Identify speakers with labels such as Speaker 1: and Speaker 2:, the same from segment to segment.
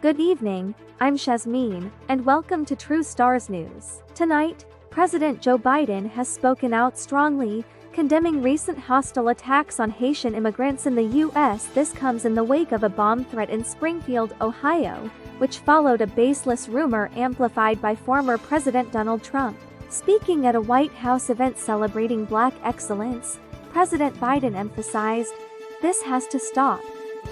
Speaker 1: Good evening, I'm Shazmeen, and welcome to True Stars News. Tonight, President Joe Biden has spoken out strongly, condemning recent hostile attacks on Haitian immigrants in the U.S. This comes in the wake of a bomb threat in Springfield, Ohio, which followed a baseless rumor amplified by former President Donald Trump. Speaking at a White House event celebrating Black excellence, President Biden emphasized, "This has to stop."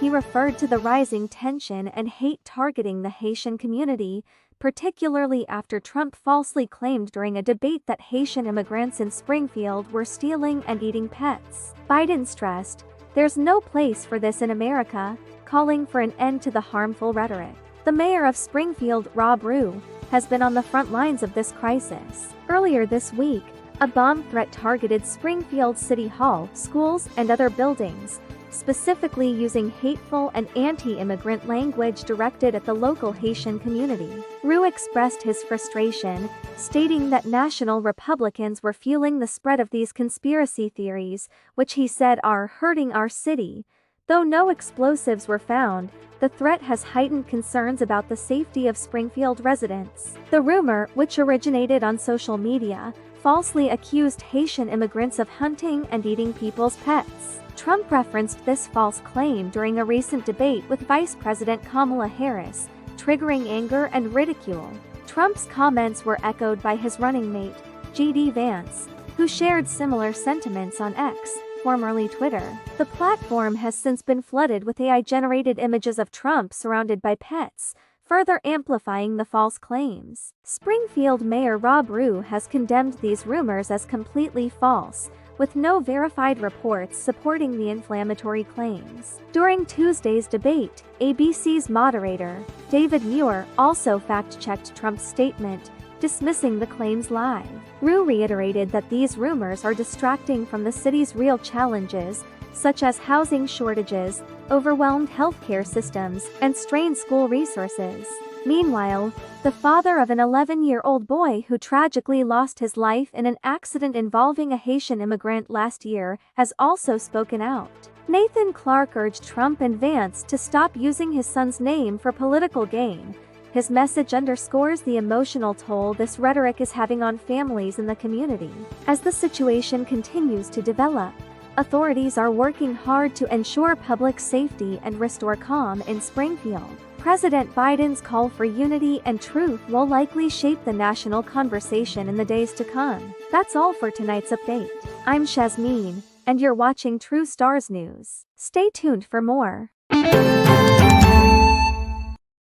Speaker 1: He referred to the rising tension and hate targeting the Haitian community, particularly after Trump falsely claimed during a debate that Haitian immigrants in Springfield were stealing and eating pets. Biden stressed, "There's no place for this in America," calling for an end to the harmful rhetoric. The mayor of Springfield, Rob Rue, has been on the front lines of this crisis. Earlier this week, a bomb threat targeted Springfield City Hall, schools, and other buildings, specifically using hateful and anti-immigrant language directed at the local Haitian community. Rue expressed his frustration, stating that national Republicans were fueling the spread of these conspiracy theories, which he said are hurting our city. Though no explosives were found, the threat has heightened concerns about the safety of Springfield residents. The rumor, which originated on social media, falsely accused Haitian immigrants of hunting and eating people's pets. Trump referenced this false claim during a recent debate with Vice President Kamala Harris, triggering anger and ridicule. Trump's comments were echoed by his running mate, J.D. Vance, who shared similar sentiments on X, formerly Twitter. The platform has since been flooded with AI-generated images of Trump surrounded by pets, further amplifying the false claims. Springfield Mayor Rob Rue has condemned these rumors as completely false, with no verified reports supporting the inflammatory claims. During Tuesday's debate, ABC's moderator, David Muir, also fact-checked Trump's statement, dismissing the claims live. Rue reiterated that these rumors are distracting from the city's real challenges, such as housing shortages, overwhelmed healthcare systems, and strained school resources. Meanwhile, the father of an 11-year-old boy who tragically lost his life in an accident involving a Haitian immigrant last year has also spoken out. Nathan Clark urged Trump and Vance to stop using his son's name for political gain. His message underscores the emotional toll this rhetoric is having on families in the community. As the situation continues to develop, authorities are working hard to ensure public safety and restore calm in Springfield. President Biden's call for unity and truth will likely shape the national conversation in the days to come. That's all for tonight's update. I'm Shazmeen, and you're watching True Stars News. Stay tuned for more.